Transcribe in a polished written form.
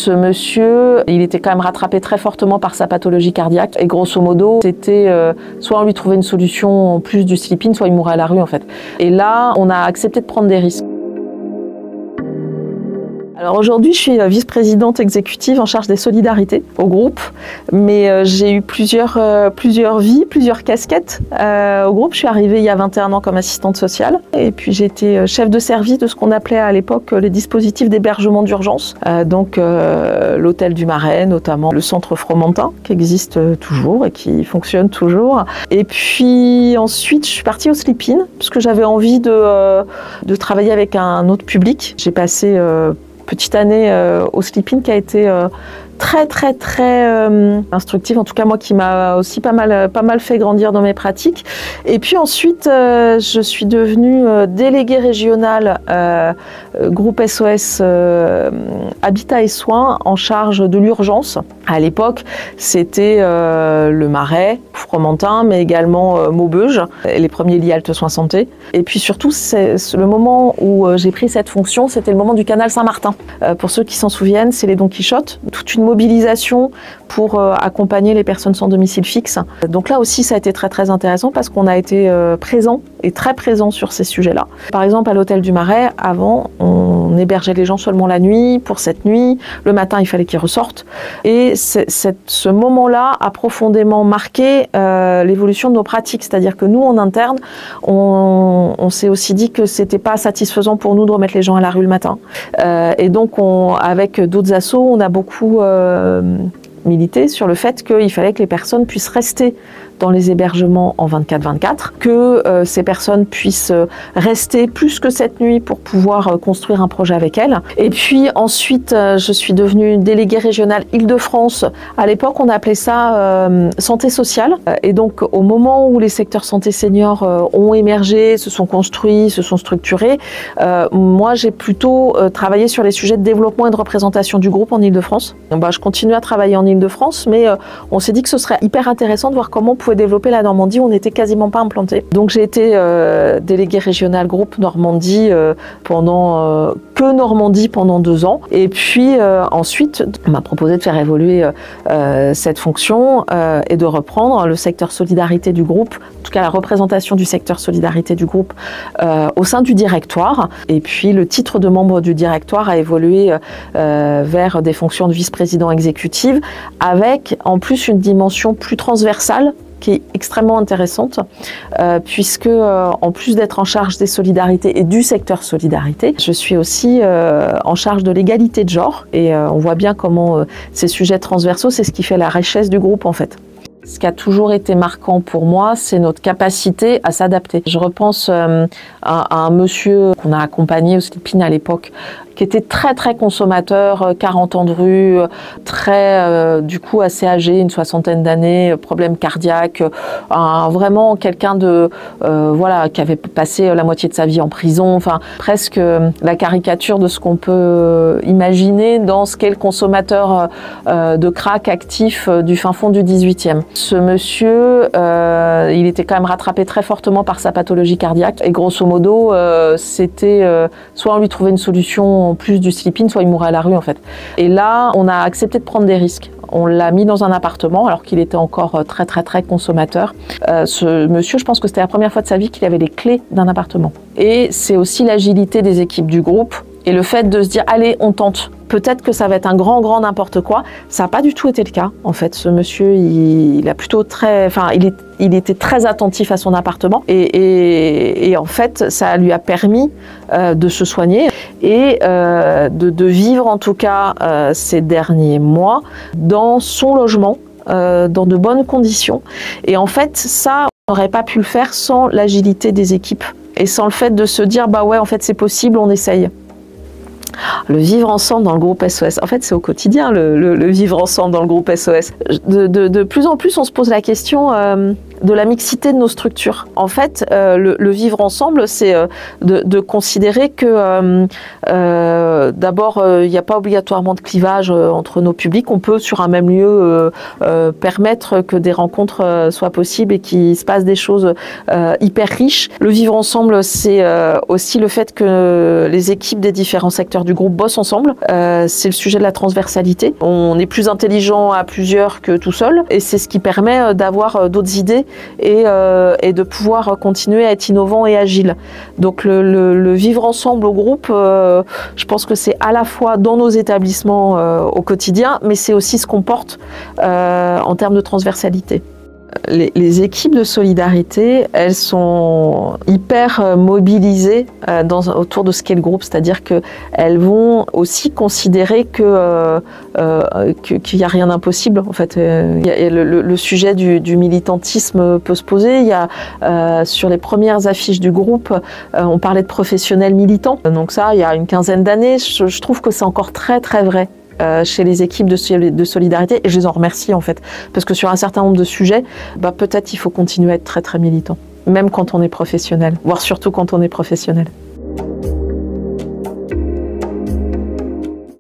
Ce monsieur, il était quand même rattrapé très fortement par sa pathologie cardiaque. Et grosso modo, c'était soit on lui trouvait une solution en plus du slip-in, soit il mourait à la rue en fait. Et là, on a accepté de prendre des risques. Alors aujourd'hui, je suis vice-présidente exécutive en charge des solidarités au groupe, mais j'ai eu plusieurs vies, plusieurs casquettes. Au groupe, je suis arrivée il y a 21 ans comme assistante sociale et puis j'ai été chef de service de ce qu'on appelait à l'époque les dispositifs d'hébergement d'urgence. Donc l'hôtel du Marais, notamment le centre Fromentin qui existe toujours et qui fonctionne toujours. Et puis ensuite, je suis partie au slip-in parce que j'avais envie de travailler avec un autre public. J'ai passé petite année au slip-in qui a été très instructive, en tout cas moi qui m'a aussi pas mal fait grandir dans mes pratiques. Et puis ensuite je suis devenue déléguée régionale groupe SOS Habitat et Soins en charge de l'urgence. À l'époque c'était le Marais, Fromentin, mais également Maubeuge, les premiers lits Halte Soins Santé. Et puis surtout c'est le moment où j'ai pris cette fonction, c'était le moment du canal Saint-Martin. Pour ceux qui s'en souviennent, c'est les Don Quichotte, toute une mobilisation pour accompagner les personnes sans domicile fixe. Donc là aussi, ça a été très intéressant parce qu'on a été présent et très présent sur ces sujets-là. Par exemple, à l'hôtel du Marais, avant, on hébergeait les gens seulement la nuit, pour cette nuit. Le matin, il fallait qu'ils ressortent. Et ce moment-là a profondément marqué l'évolution de nos pratiques. C'est-à-dire que nous, en interne, on s'est aussi dit que c'était pas satisfaisant pour nous de remettre les gens à la rue le matin. Et donc, avec d'autres assos, on a beaucoup milité sur le fait qu'il fallait que les personnes puissent rester dans les hébergements en 24/24, que ces personnes puissent rester plus que cette nuit pour pouvoir construire un projet avec elles. Et puis ensuite, je suis devenue déléguée régionale Île-de-France. À l'époque, on appelait ça santé sociale. Et donc, au moment où les secteurs santé seniors ont émergé, se sont construits, se sont structurés, moi, j'ai plutôt travaillé sur les sujets de développement et de représentation du groupe en Île-de-France. Je continue à travailler en Île-de-France, mais on s'est dit que ce serait hyper intéressant de voir comment on pouvait développer la Normandie où on n'était quasiment pas implanté. Donc j'ai été déléguée régionale groupe Normandie pendant 2 ans. Et puis ensuite, on m'a proposé de faire évoluer cette fonction et de reprendre le secteur solidarité du groupe, en tout cas la représentation du secteur solidarité du groupe au sein du directoire. Et puis le titre de membre du directoire a évolué vers des fonctions de vice-président exécutive avec en plus une dimension plus transversale qui est extrêmement intéressante, puisque en plus d'être en charge des solidarités et du secteur solidarité, je suis aussi en charge de l'égalité de genre, et on voit bien comment ces sujets transversaux, c'est ce qui fait la richesse du groupe en fait. Ce qui a toujours été marquant pour moi, c'est notre capacité à s'adapter. Je repense à un monsieur qu'on a accompagné au slip-in à l'époque, qui était très consommateur, 40 ans de rue, du coup assez âgé, une 60aine d'années, problème cardiaque, vraiment quelqu'un de qui avait passé la moitié de sa vie en prison, enfin presque la caricature de ce qu'on peut imaginer dans ce qu'est le consommateur de crack actif du fin fond du 18e. Ce monsieur, il était quand même rattrapé très fortement par sa pathologie cardiaque et grosso modo, c'était soit on lui trouvait une solution en plus du slip-in, soit il mourait à la rue en fait. Et là, on a accepté de prendre des risques. On l'a mis dans un appartement alors qu'il était encore très consommateur. Ce monsieur, je pense que c'était la première fois de sa vie qu'il avait les clés d'un appartement. Et c'est aussi l'agilité des équipes du groupe et le fait de se dire allez, on tente. Peut-être que ça va être un grand n'importe quoi. Ça n'a pas du tout été le cas. En fait, ce monsieur, il a plutôt il était très attentif à son appartement et en fait, ça lui a permis de se soigner et de vivre en tout cas ces derniers mois dans son logement, dans de bonnes conditions. Et en fait, ça, on n'aurait pas pu le faire sans l'agilité des équipes et sans le fait de se dire bah ouais, en fait, c'est possible, on essaye. Le vivre ensemble dans le groupe SOS, en fait c'est au quotidien le vivre ensemble dans le groupe SOS. De plus en plus on se pose la question, de la mixité de nos structures. En fait, le vivre ensemble, c'est de considérer que d'abord, il n'y a pas obligatoirement de clivage entre nos publics. On peut, sur un même lieu, permettre que des rencontres soient possibles et qu'il se passe des choses hyper riches. Le vivre ensemble, c'est aussi le fait que les équipes des différents secteurs du groupe bossent ensemble. C'est le sujet de la transversalité. On est plus intelligent à plusieurs que tout seul, et c'est ce qui permet d'avoir d'autres idées et de pouvoir continuer à être innovant et agile. Donc le vivre ensemble au groupe, je pense que c'est à la fois dans nos établissements au quotidien, mais c'est aussi ce qu'on porte en termes de transversalité. Les équipes de solidarité, elles sont hyper mobilisées autour de ce qu'est le groupe, c'est-à-dire qu'elles vont aussi considérer qu'il n'y a rien d'impossible. En fait, le sujet du militantisme peut se poser. Il y a sur les premières affiches du groupe, on parlait de professionnels militants. Donc ça, il y a une quinzaine d'années, je trouve que c'est encore très très vrai. Chez les équipes de solidarité, et je les en remercie en fait, parce que sur un certain nombre de sujets, peut-être il faut continuer à être très très militant, même quand on est professionnel, voire surtout quand on est professionnel.